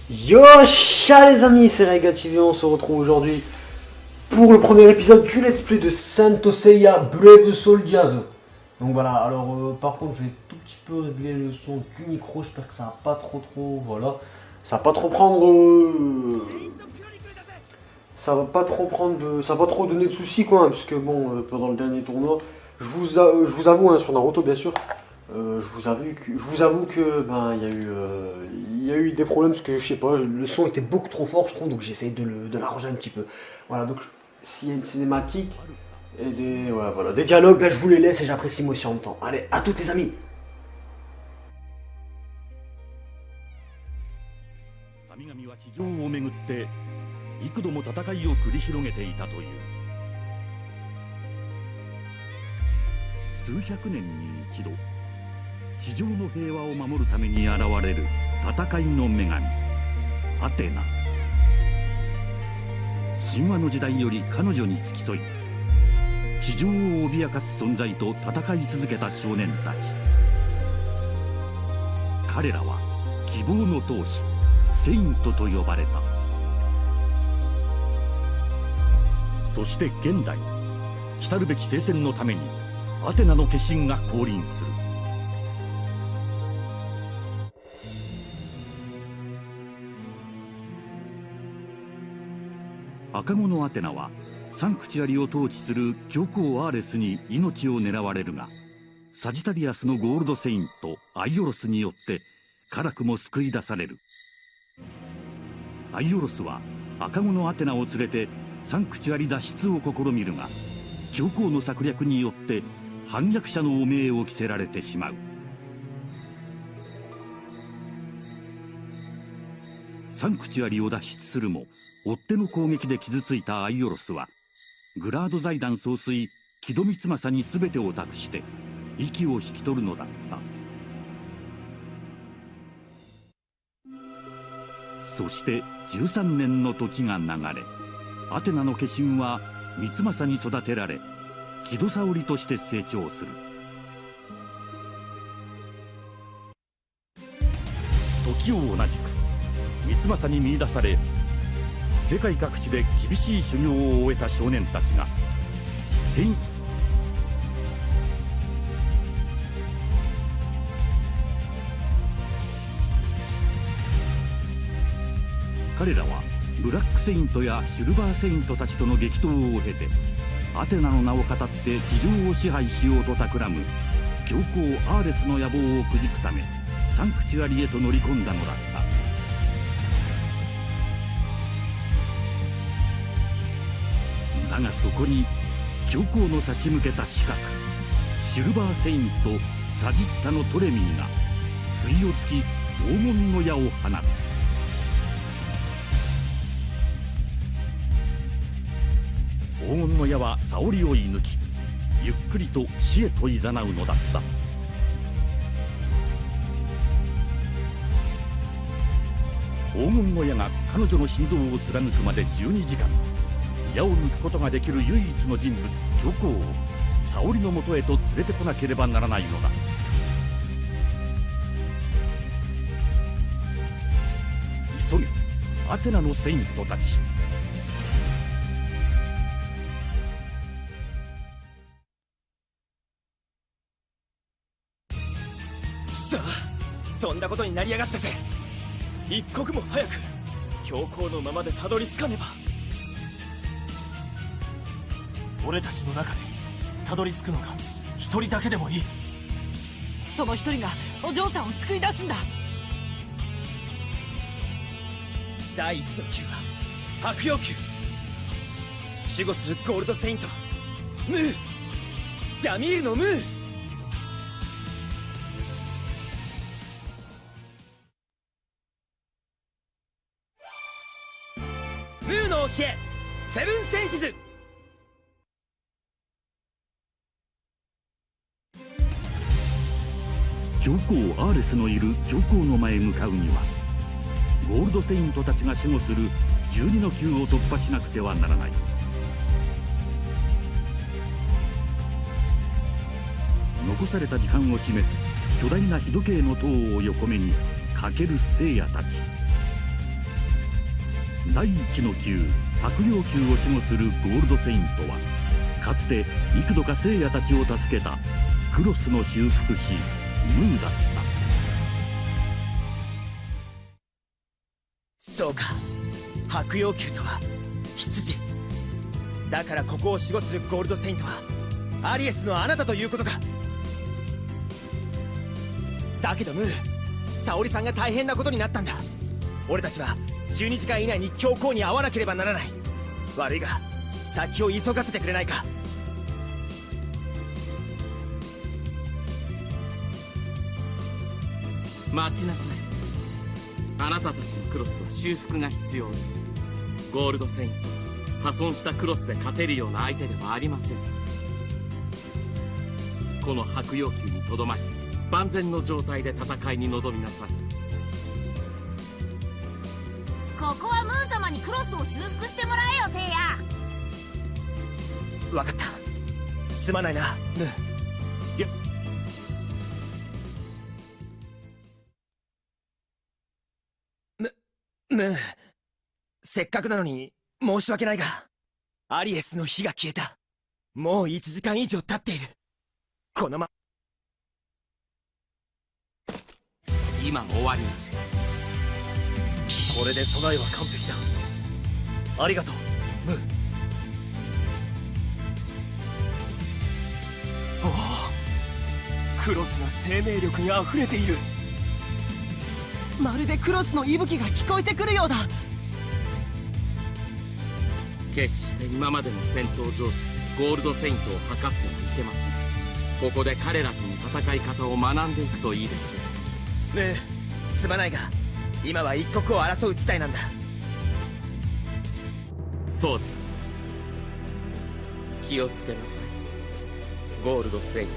Yo, chat les amis, c'est Reggae, on se retrouve aujourd'hui pour le premier épisode du let's play de Saint Seiya Brave Soldiers. Donc voilà, alors par contre je vais tout petit peu régler le son du micro, j'espère que ça va pas trop, voilà. Ça va pas trop prendre... ça va pas trop donner de soucis quoi, hein, puisque bon, pendant le dernier tournoi, je vous avoue, hein, sur Naruto bien sûr, je vous avoue que ben il y a eu des problèmes parce que je sais pas, le son était beaucoup trop fort je trouve, donc j'essaye de l'arranger un petit peu. Voilà, donc s'il y a une cinématique et des dialogues, là je vous les laisse et j'apprécie moi aussi en même temps. Allez, à toutes les amis. 神々は地上をめぐって幾度も戦いを繰り広げていたという。数百年に一度、地上の平和を守るために現れる戦いの女神アテナ。神話の時代より彼女に付き添い、地上を脅かす存在と戦い続けた少年たち。彼らは希望の闘士セイントと呼ばれた。そして現代、来るべき聖戦のためにアテナの化身が降臨する。赤子のアテナはサンクチュアリを統治する教皇アーレスに命を狙われるが、サジタリアスのゴールドセイントアイオロスによって辛くも救い出される。アイオロスは赤子のアテナを連れてサンクチュアリ脱出を試みるが、教皇の策略によって反逆者の汚名を着せられてしまう。サンクチュアリを脱出するも追っ手の攻撃で傷ついたアイオロスは、グラード財団総帥木戸光政に全てを託して息を引き取るのだった。そして13年の時が流れ、アテナの化身は光政に育てられ、木戸沙織として成長する。時を同じく光政に見出され、世界各地で厳しい修行を終えた少年たちが彼らはブラックセイントやシルバーセイントたちとの激闘を経て、アテナの名を語って地上を支配しようと企む教皇アーレスの野望をくじくためサンクチュアリへと乗り込んだのだった。だがそこに教皇の差し向けた刺客シルバーセイントサジッタのトレミーが不意をつき黄金の矢を放つ。黄金の矢は沙織を射抜き、ゆっくりと死へと誘うのだった。黄金の矢が彼女の心臓を貫くまで12時間、矢を抜くことができる唯一の人物教皇を沙織のもとへと連れてこなければならないのだ。急げアテナのセイントたち。さあ、とんだことになりやがったぜ。一刻も早く教皇のままでたどり着かねば。俺たちの中でたどり着くのが一人だけでもいい。その一人がお嬢さんを救い出すんだ。第一の球は白葉球。守護するゴールドセイントムー、ジャミールのムー。ムーの教えセブンセンシズ。教皇アーレスのいる教皇の前へ向かうには、ゴールドセイントたちが守護する12の級を突破しなくてはならない。残された時間を示す巨大な日時計の塔を横目に駆ける聖夜たち。第一の級白陵級を守護するゴールドセイントは、かつて幾度か聖夜たちを助けたクロスの修復師ムーだった。そうか、白妖宮とは羊だから、ここを守護するゴールドセイントはアリエスのあなたということか。だけどムー、沙織さんが大変なことになったんだ。俺たちは12時間以内に教皇に会わなければならない。悪いが先を急がせてくれないか。待ちなさい。あなたたちのクロスは修復が必要です。ゴールドセイント、破損したクロスで勝てるような相手ではありません。この白妖宮にとどまり、万全の状態で戦いに臨みなさい。ここはムー様にクロスを修復してもらえよ、せいや。分かった、すまないなムー。ムー、せっかくなのに申し訳ないが、アリエスの火が消えた。もう1時間以上経っている。この今終わりました。これで備えは完璧だ。ありがとうムー。おお、クロスが生命力にあふれている。まるでクロスの息吹が聞こえてくるようだ。決して今までの戦闘上手ゴールドセイントを測ってはいけません。ここで彼らとの戦い方を学んでいくといいでしょう。ムー、すまないが今は一刻を争う事態なんだ。そうです。気をつけなさい。ゴールドセイント、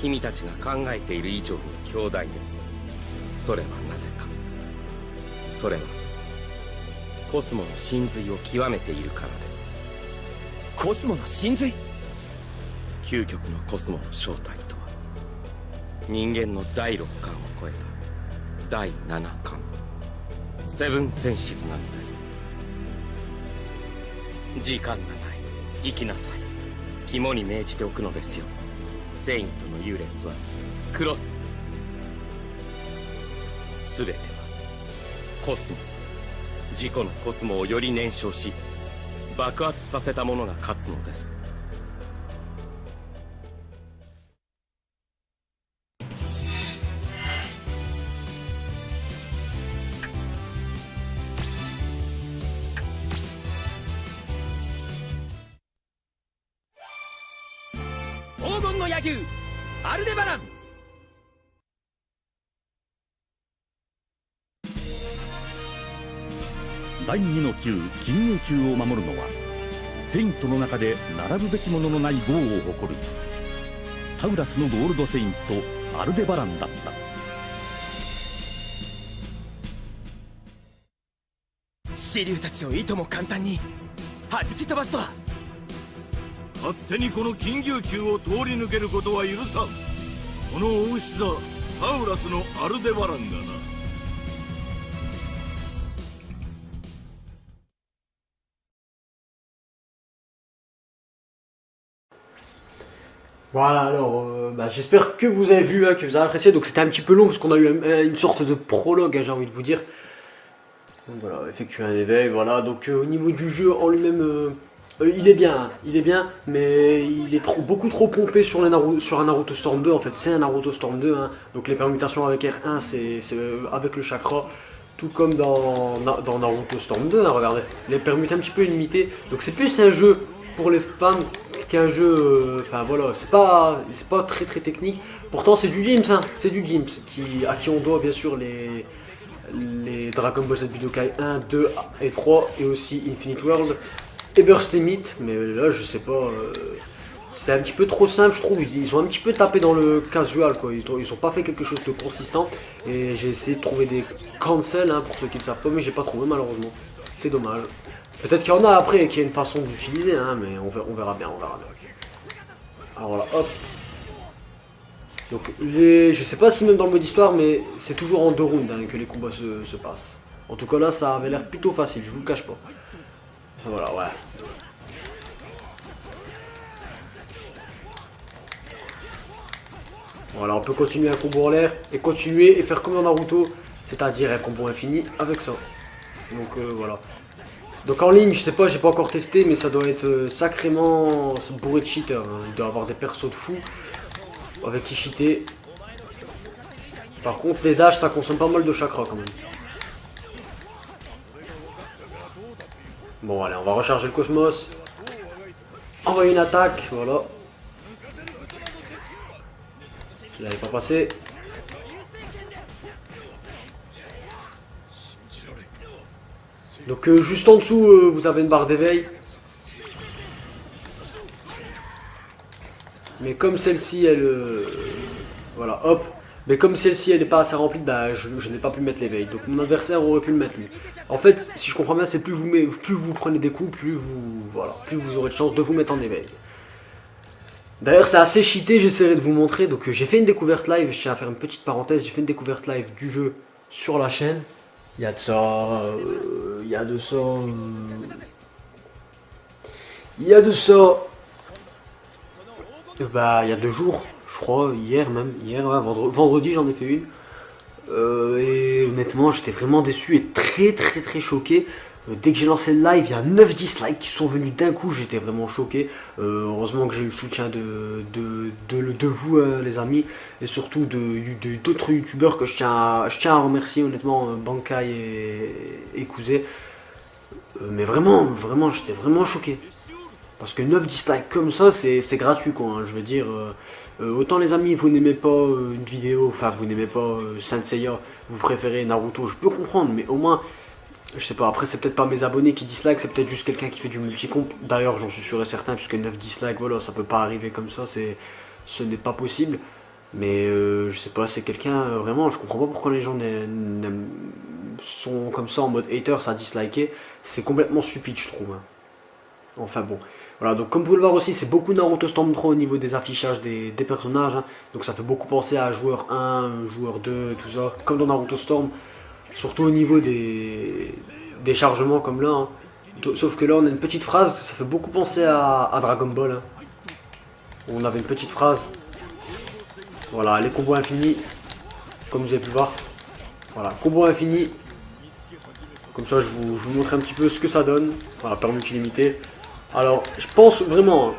君たちが考えている以上に強大です。それはなぜか。それはコスモの真髄を極めているからです。コスモの真髄？究極のコスモの正体とは、人間の第6感を超えた第7感、セブンセンシズなのです。時間がない。生きなさい。肝に銘じておくのですよ。セイントの優劣はクロス、全てはコスモ、自己のコスモをより燃焼し爆発させた者が勝つのです。黄金の野牛アルデバラン。第2の級金融級を守るのは、セイントの中で並ぶべきもののない豪を誇るタウラスのゴールドセイントアルデバランだった。支流たちをいとも簡単に弾き飛ばすとは。勝手にこの金牛宮を通り抜けることは許さん。この大牛座タウラスのアルデバランがな。Voilà, alors j'espère que vous avez vu, que vous avez apprécié. Donc c'était un petit peu long parce qu'on a eu une sorte de prologue, j'ai envie de vous dire. Donc voilà, effectuer un éveil, voilà. Donc au niveau du jeu en lui-même, il est bien, mais il est beaucoup trop pompé sur un Naruto Storm 2. En fait, c'est un Naruto Storm 2, hein. Donc les permutations avec R1, c'est avec le chakra. Tout comme dans Naruto Storm 2, hein, regardez. Les permutes un petit peu limitées. Donc c'est plus un jeu pour les fans qu'un jeu, enfin voilà, c'est pas très technique. Pourtant c'est du James, hein, c'est du James à qui on doit bien sûr les Dragon Ball Z Budokai 1, 2 et 3 et aussi Infinite World et Burst Limit. Mais là je sais pas, c'est un petit peu trop simple je trouve. Ils ont un petit peu tapé dans le casual quoi. Ils ont pas fait quelque chose de consistant et j'ai essayé de trouver des cancels, hein, pour ceux qui ne savent pas, mais j'ai pas trouvé malheureusement. C'est dommage. Peut-être qu'il y en a après qui a une façon d'utiliser, hein, mais on verra bien, Alors voilà, hop. Donc je sais pas si même dans le mode histoire, mais c'est toujours en 2 rounds hein, que les combats se passent. En tout cas là, ça avait l'air plutôt facile, je vous le cache pas. Voilà, ouais. Voilà, on peut continuer un combo en l'air et continuer et faire comme dans Naruto, c'est-à-dire un combo infini avec ça. Donc voilà. Donc en ligne, je sais pas, j'ai pas encore testé, mais ça doit être sacrément bourré de cheaters. Hein. Il doit y avoir des persos de fous avec qui cheater. Par contre, les dashs, ça consomme pas mal de chakra quand même. Bon, allez, on va recharger le cosmos. Envoyer une attaque, voilà. Il n'avait pas passé. Donc juste en dessous, vous avez une barre d'éveil. Mais comme celle-ci, elle... voilà, hop. Mais comme celle-ci, elle n'est pas assez remplie, bah, je n'ai pas pu mettre l'éveil. Donc mon adversaire aurait pu le mettre lui. En fait, si je comprends bien, c'est plus vous prenez des coups, plus vous aurez de chance de vous mettre en éveil. D'ailleurs, c'est assez cheaté, j'essaierai de vous montrer. Donc j'ai fait une découverte live, je tiens à faire une petite parenthèse. J'ai fait une découverte live du jeu sur la chaîne. Il y a de ça... il y a de ça... il y a de ça... bah, il y a 2 jours, je crois, hier même. Hier, ouais, vendredi, j'en ai fait une. Et honnêtement, j'étais vraiment déçu et très choqué. Dès que j'ai lancé le live, il y a 9 dislikes qui sont venus d'un coup, j'étais vraiment choqué. Heureusement que j'ai eu le soutien de vous, les amis, et surtout d'autres youtubeurs que je tiens à remercier, honnêtement, Bankai et Kouzé. Mais vraiment, j'étais vraiment choqué. Parce que 9 dislikes comme ça, c'est gratuit quoi, hein. Je veux dire, autant les amis, vous n'aimez pas une vidéo, enfin vous n'aimez pas Saint Seiya, vous préférez Naruto, je peux comprendre, mais au moins... Je sais pas, après c'est peut-être pas mes abonnés qui dislike, c'est peut-être juste quelqu'un qui fait du multicomp. D'ailleurs j'en suis sûr et certain, puisque 9 dislikes, voilà, ça peut pas arriver comme ça, ce n'est pas possible. Mais je sais pas, c'est quelqu'un, vraiment, je comprends pas pourquoi les gens sont comme ça en mode haters à disliker. C'est complètement stupide je trouve. Hein. Enfin bon, voilà, donc comme vous pouvez le voir aussi, c'est beaucoup Naruto Storm 3 au niveau des affichages des personnages. Hein. Donc ça fait beaucoup penser à joueur 1, joueur 2, tout ça, comme dans Naruto Storm. Surtout au niveau des chargements comme là. Hein. Sauf que là on a une petite phrase, ça fait beaucoup penser à Dragon Ball. Hein. On avait une petite phrase. Voilà, les combos infinis. Comme vous avez pu le voir. Voilà, combo infini. Comme ça je vous montre un petit peu ce que ça donne. Voilà, permis illimité. Alors je pense vraiment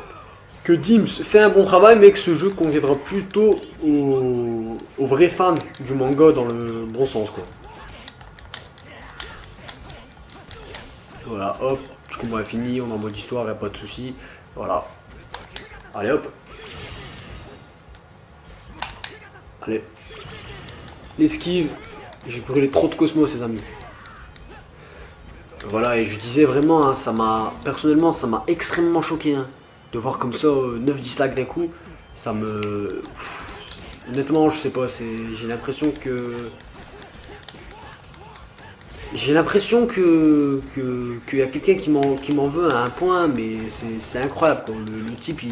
que Dims fait un bon travail, mais que ce jeu conviendra plutôt aux vrais fans du manga dans le bon sens quoi. Voilà, hop, petit combat infini, on est en mode histoire, y a pas de souci. Voilà. Allez hop. Allez. L'esquive. J'ai brûlé trop de cosmos, les amis. Voilà, et je disais vraiment, hein, personnellement, ça m'a extrêmement choqué. Hein, de voir comme ça 9 dislikes d'un coup. Ça me... Honnêtement, je sais pas, j'ai l'impression que... J'ai l'impression qu'il y a quelqu'un qui m'en veut à un point, mais c'est incroyable quoi. Le type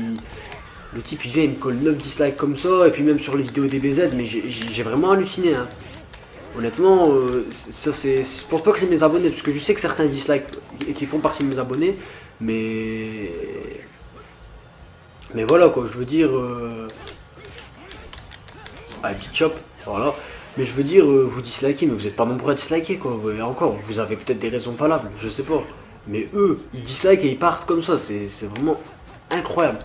il vient, il me colle 9 dislikes comme ça, et puis même sur les vidéos DBZ, mais j'ai vraiment halluciné. Hein. Honnêtement, je pense pas que c'est mes abonnés, parce que je sais que certains dislikes qui font partie de mes abonnés, mais voilà quoi, je veux dire... Ah, petit chop, voilà. Mais je veux dire, vous dislikez, mais vous n'êtes pas nombreux à disliker quoi. Et encore, vous avez peut-être des raisons valables, je sais pas. Mais eux, ils dislikent et ils partent comme ça, c'est vraiment incroyable.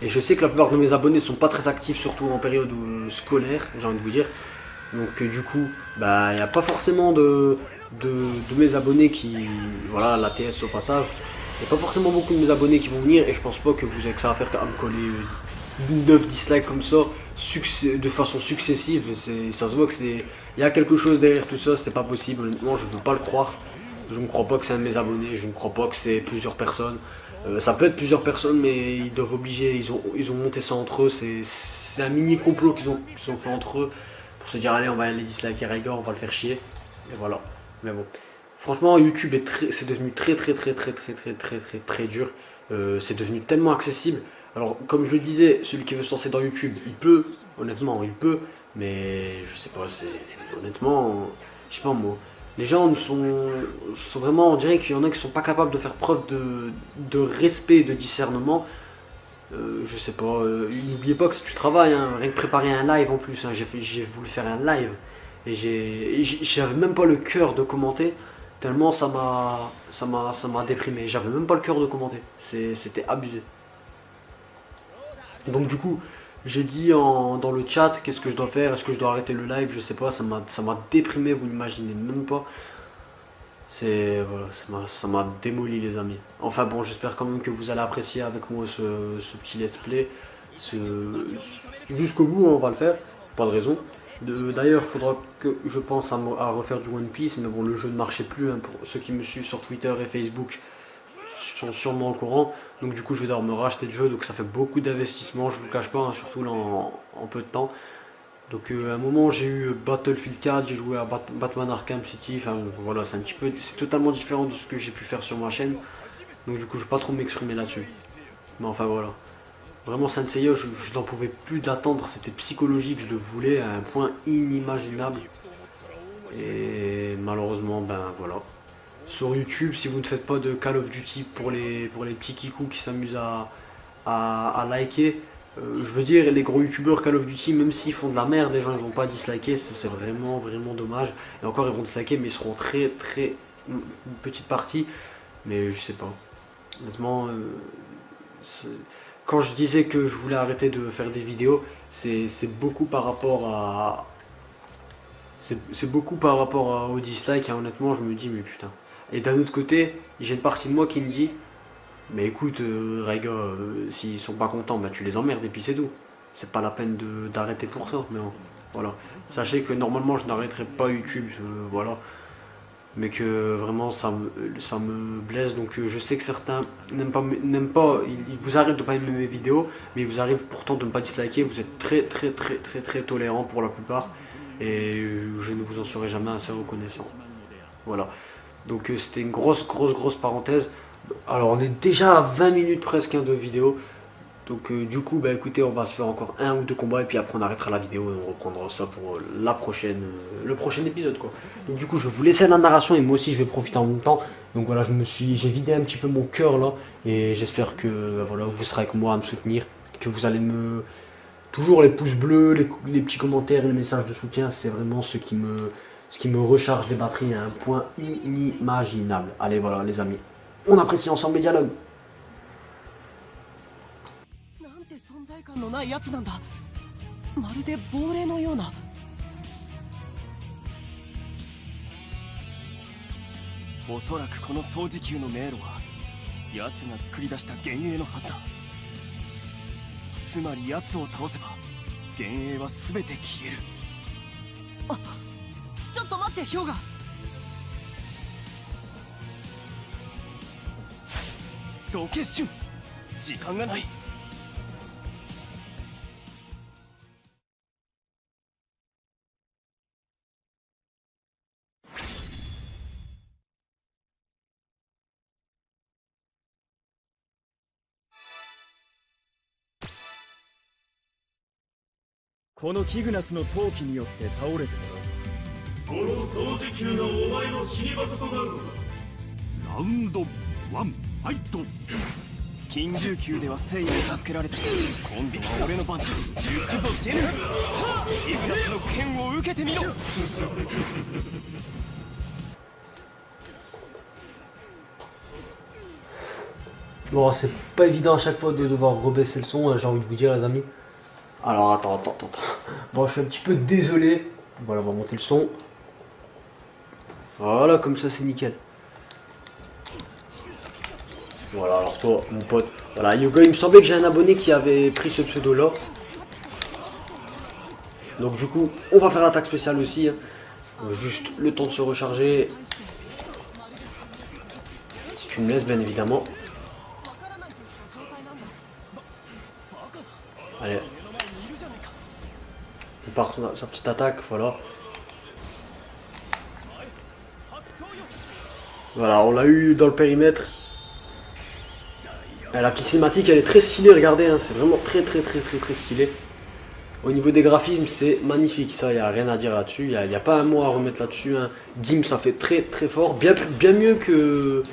Et je sais que la plupart de mes abonnés sont pas très actifs, surtout en période scolaire, j'ai envie de vous dire. Donc du coup, bah il n'y a pas forcément de mes abonnés qui... Voilà, la TS au passage. Il n'y a pas forcément beaucoup de mes abonnés qui vont venir, et je pense pas que vous avez que ça à faire à me coller 9 dislikes comme ça. De façon successive, ça se voit que il y a quelque chose derrière tout ça, c'est pas possible, honnêtement je veux pas le croire, je ne crois pas que c'est un de mes abonnés, je ne crois pas que c'est plusieurs personnes, ça peut être plusieurs personnes mais ils doivent obliger, ils ont monté ça entre eux, c'est un mini complot qu'ils ont fait entre eux, pour se dire allez on va aller disliker Raiga, on va le faire chier, et voilà, mais bon, franchement YouTube c'est devenu très dur, c'est devenu tellement accessible. Alors, comme je le disais, celui qui veut se lancer dans YouTube, il peut, honnêtement, il peut, mais je sais pas, c'est honnêtement, je sais pas moi. Les gens sont vraiment, on dirait qu'il y en a qui sont pas capables de faire preuve de respect, de discernement. Je sais pas, n'oubliez pas que c'est du travail, hein, rien que préparer un live en plus, hein, j'ai voulu faire un live et j'avais même pas le cœur de commenter, tellement ça m'a déprimé, j'avais même pas le cœur de commenter, c'était abusé. Donc du coup, j'ai dit dans le chat, qu'est-ce que je dois faire, est-ce que je dois arrêter le live, je sais pas, ça m'a déprimé, vous n'imaginez même pas. Voilà, ça m'a démoli les amis. Enfin bon, j'espère quand même que vous allez apprécier avec moi ce petit let's play. Jusqu'au bout, on va le faire, pas de raison. D'ailleurs, il faudra que je pense à refaire du One Piece, mais bon, le jeu ne marchait plus, hein, pour ceux qui me suivent sur Twitter et Facebook sont sûrement au courant. Donc du coup, je vais devoir me racheter le jeu, donc ça fait beaucoup d'investissement, je vous cache pas, hein, surtout là en peu de temps. Donc à un moment j'ai eu Battlefield 4, j'ai joué à Batman Arkham City, enfin voilà, c'est totalement différent de ce que j'ai pu faire sur ma chaîne. Donc du coup je vais pas trop m'exprimer là-dessus. Mais enfin voilà. Vraiment Saint Seiya, je n'en pouvais plus d'attendre, c'était psychologique, je le voulais à un point inimaginable. Et malheureusement ben voilà. Sur YouTube, si vous ne faites pas de Call of Duty pour les petits kikous qui s'amusent à liker, je veux dire, les gros youtubeurs Call of Duty, même s'ils font de la merde, les gens ils vont pas disliker, c'est vraiment vraiment dommage. Et encore ils vont disliker, mais ils seront très une petite partie. Mais je sais pas. Honnêtement, quand je disais que je voulais arrêter de faire des vidéos, c'est beaucoup par rapport à... C'est beaucoup par rapport au dislike, hein. Honnêtement je me dis mais putain. Et d'un autre côté, j'ai une partie de moi qui me dit... Mais écoute, Raiga, s'ils sont pas contents, bah tu les emmerdes et puis c'est tout. C'est pas la peine d'arrêter pour ça, mais bon, voilà. Sachez que normalement je n'arrêterai pas YouTube, voilà. Mais que vraiment ça me blesse, donc je sais que certains n'aiment pas, il vous arrive de pas aimer mes vidéos, mais il vous arrive pourtant de ne pas disliker, vous êtes très tolérants pour la plupart, et je ne vous en serai jamais assez reconnaissant. Voilà. Donc c'était une grosse parenthèse. Alors on est déjà à 20 minutes presque de vidéo. Donc du coup bah écoutez, on va se faire encore 1 ou 2 combats et puis après on arrêtera la vidéo et on reprendra ça pour le prochain épisode quoi. Donc du coup je vais vous laisser la narration et moi aussi je vais profiter en même temps. Donc voilà, j'ai vidé un petit peu mon cœur là et j'espère que voilà, vous serez avec moi à me soutenir, que vous allez toujours les pouces bleus, les petits commentaires, les messages de soutien, c'est vraiment ce qui me recharge les batteries à un point inimaginable. Allez voilà les amis. On apprécie ensemble les dialogues. なんて存在感のないやつなんだ。まるで亡霊のような。おそらくこの掃除球の迷路は奴が作り出した幻影のはずだ。つまり奴を倒せば幻影は全て消える。あ、ちょっと待ってヒョウガ。どけシュン、時間がない。このキグナスの闘気によって倒れてもらうぞ。この掃除球がお前の死に場所となるのだ。ラウンド1ファイト。金獣球では聖夜に助けられた。今度は俺の番。熟ぞジェヌ。キグナスの剣を受けてみろ。Bon, c'est pas évident à chaque fois de devoir rebaisser le son, j'ai envie de vous dire les amis. Alors attends. Bon, je suis un petit peu désolé. Voilà, on va monter le son. Voilà, comme ça c'est nickel. Voilà, alors toi, mon pote. Voilà, Yoga, il me semblait que j'ai un abonné qui avait pris ce pseudo là. Donc du coup, on va faire l'attaque spéciale aussi. Hein. Juste le temps de se recharger. Si tu me laisses, bien évidemment. Allez. Il part sa petite attaque, voilà. Voilà, on l'a eu dans le périmètre. La petite cinématique elle est très stylée, regardez, hein, c'est vraiment très stylé. Au niveau des graphismes c'est magnifique, ça il n'y a rien à dire là-dessus, il n'y a pas un mot à remettre là-dessus. Hein. Dim ça fait très fort, bien mieux que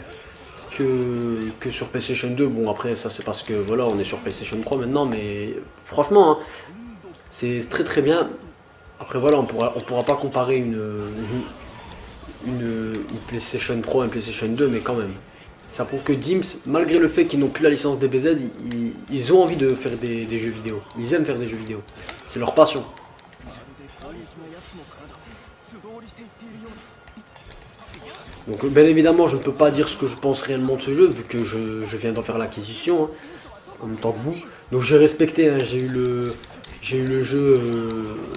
sur PlayStation 2. Bon après ça c'est parce que voilà on est sur PlayStation 3 maintenant, mais franchement hein, c'est très bien. Après voilà on pourra pas comparer une PlayStation 3 et une PlayStation 2, mais quand même. Ça prouve que Dims, malgré le fait qu'ils n'ont plus la licence DBZ, ils ont envie de faire des jeux vidéo. Ils aiment faire des jeux vidéo. C'est leur passion. Donc bien évidemment, je ne peux pas dire ce que je pense réellement de ce jeu, vu que je viens d'en faire l'acquisition, hein, en même temps que vous. Donc j'ai respecté, hein, j'ai eu le jeu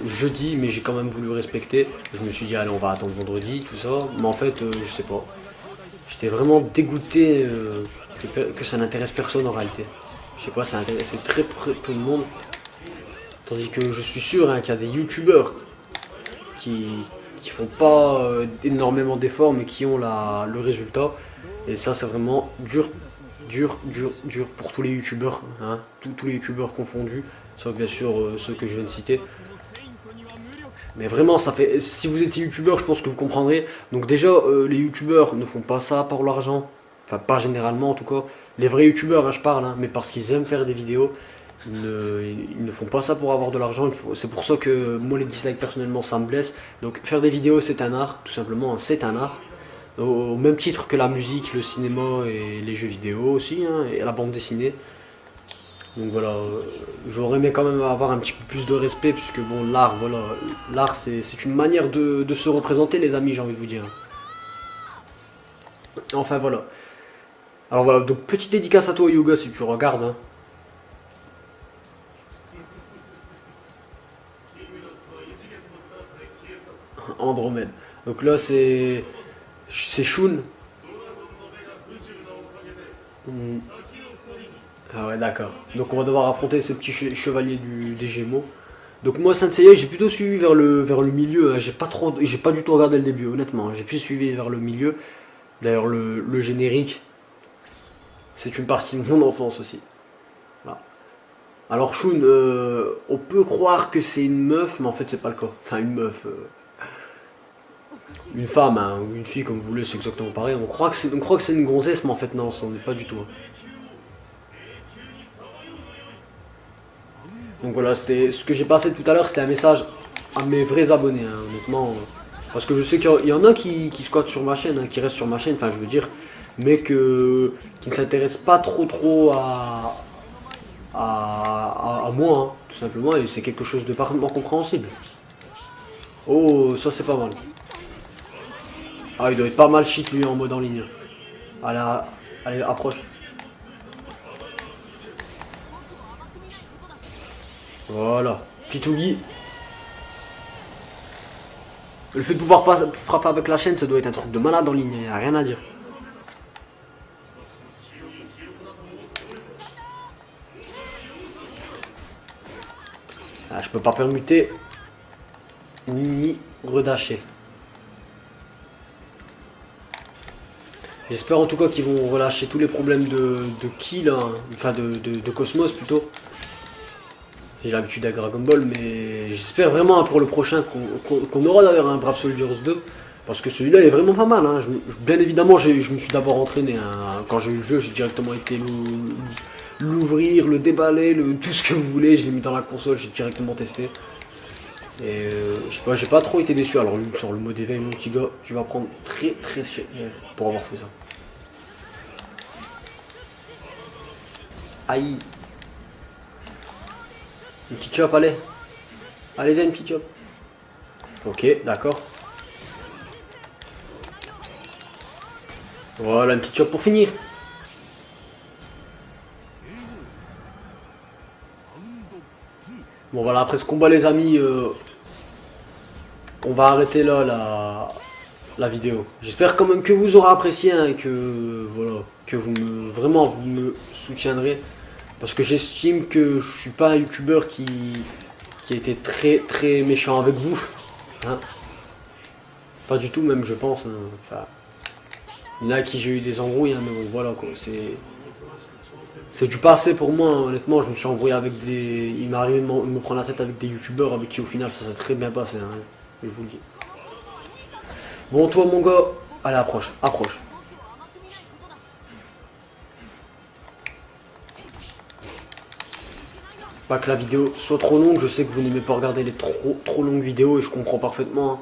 jeudi, mais j'ai quand même voulu respecter. Je me suis dit, allez, on va attendre vendredi, tout ça. Mais en fait, je sais pas. J'étais vraiment dégoûté que ça n'intéresse personne en réalité. Je sais pas, ça intéresse très peu de monde. Tandis que je suis sûr hein, qu'il y a des youtubeurs qui font pas énormément d'efforts mais qui ont le résultat. Et ça c'est vraiment dur pour tous les youtubeurs, hein, tous les youtubeurs confondus, sauf bien sûr ceux que je viens de citer. Mais vraiment ça fait, si vous êtes youtubeur je pense que vous comprendrez. Donc déjà les youtubeurs ne font pas ça pour l'argent, enfin pas généralement en tout cas. Les vrais youtubeurs hein, je parle, hein, mais parce qu'ils aiment faire des vidéos. Ils ne font pas ça pour avoir de l'argent, c'est pour ça que moi les dislikes personnellement ça me blesse. Donc faire des vidéos c'est un art, tout simplement, c'est un art. Au même titre que la musique, le cinéma et les jeux vidéo aussi, hein, et la bande dessinée. Donc voilà, j'aurais aimé quand même avoir un petit peu plus de respect, puisque bon l'art, voilà, l'art c'est une manière de se représenter les amis, j'ai envie de vous dire. Enfin voilà. Alors voilà, donc petite dédicace à toi Yuga si tu regardes. Hein. Andromède. Donc là c'est Shun. Ah ouais d'accord. Donc on va devoir affronter ce petit chevalier des Gémeaux. Donc moi Saint Seiya j'ai plutôt suivi vers le milieu. Hein. J'ai pas du tout regardé le début honnêtement. J'ai plus suivi vers le milieu. D'ailleurs le générique, c'est une partie de mon enfance aussi. Voilà. Alors Shun, on peut croire que c'est une meuf, mais en fait c'est pas le cas. Enfin une meuf. Une femme hein, ou une fille comme vous voulez, c'est exactement pareil. On croit que c'est une gonzesse, mais en fait non, ça n'est pas du tout. Hein. Donc voilà, c'était ce que j'ai passé tout à l'heure, c'était un message à mes vrais abonnés, hein, honnêtement. Parce que je sais qu'il y en a qui squattent sur ma chaîne, hein, qui restent sur ma chaîne, enfin je veux dire, mais qui ne s'intéressent pas trop à moi, hein, tout simplement, et c'est quelque chose de parfaitement compréhensible. Oh, ça c'est pas mal. Ah, il doit être pas mal shit lui en mode en ligne. Allez, approche. Voilà, Pitougi. Le fait de pouvoir frapper avec la chaîne, ça doit être un truc de malade en ligne, il n'y a rien à dire. Ah, je peux pas permuter ni redasher. J'espère en tout cas qu'ils vont relâcher tous les problèmes de ki là, enfin de Cosmos plutôt. J'ai l'habitude avec Dragon Ball, mais j'espère vraiment pour le prochain qu'on aura d'ailleurs un Brave Soldiers 2. Parce que celui-là est vraiment pas mal. Hein. Bien évidemment, je me suis d'abord entraîné. Hein. Quand j'ai eu le jeu, j'ai directement été l'ouvrir, le déballer, tout ce que vous voulez. Je l'ai mis dans la console, j'ai directement testé. Et je sais pas, j'ai pas trop été déçu. Alors sur le mode éveil, mon petit gars, tu vas prendre très cher pour avoir fait ça. Aïe. Une petite chop, allez. Allez, viens, une petite chop. Ok, d'accord. Voilà, une petite chop pour finir. Bon, voilà, après ce combat, les amis, on va arrêter là la vidéo. J'espère quand même que vous aurez apprécié, hein, et que, voilà, que vous me soutiendrez. Parce que j'estime que je suis pas un youtubeur qui a été très méchant avec vous. Hein. Pas du tout même je pense. Hein. Enfin, il y en a à qui j'ai eu des embrouilles, hein, mais bon voilà quoi. C'est du passé pour moi, hein. Honnêtement, je me suis embrouillé avec des... Il m'est arrivé de me prendre la tête avec des youtubeurs avec qui au final ça s'est très bien passé, hein. Je vous le dis. Bon, toi mon gars, allez, approche, approche. Pas que la vidéo soit trop longue, je sais que vous n'aimez pas regarder les trop longues vidéos et je comprends parfaitement, hein.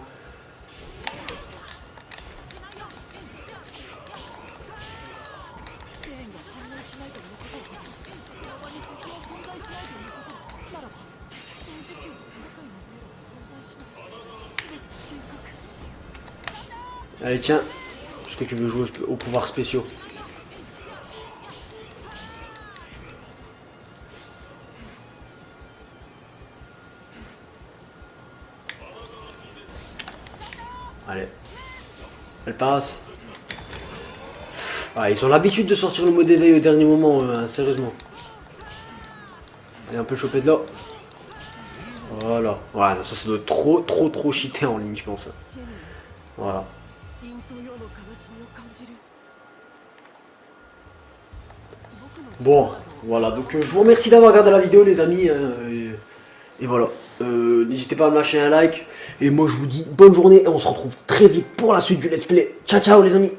Allez tiens, est-ce que tu veux jouer aux pouvoirs spéciaux? Allez, elle passe. Ah, ils ont l'habitude de sortir le mode éveil au dernier moment, hein, sérieusement. Allez, un peu choper de là. Voilà. Ouais, ça doit être trop cheaté en ligne, je pense. Voilà. Bon, voilà, donc je vous remercie d'avoir regardé la vidéo les amis, hein, et voilà, n'hésitez pas à me lâcher un like, et moi je vous dis bonne journée, et on se retrouve très vite pour la suite du let's play. Ciao ciao les amis.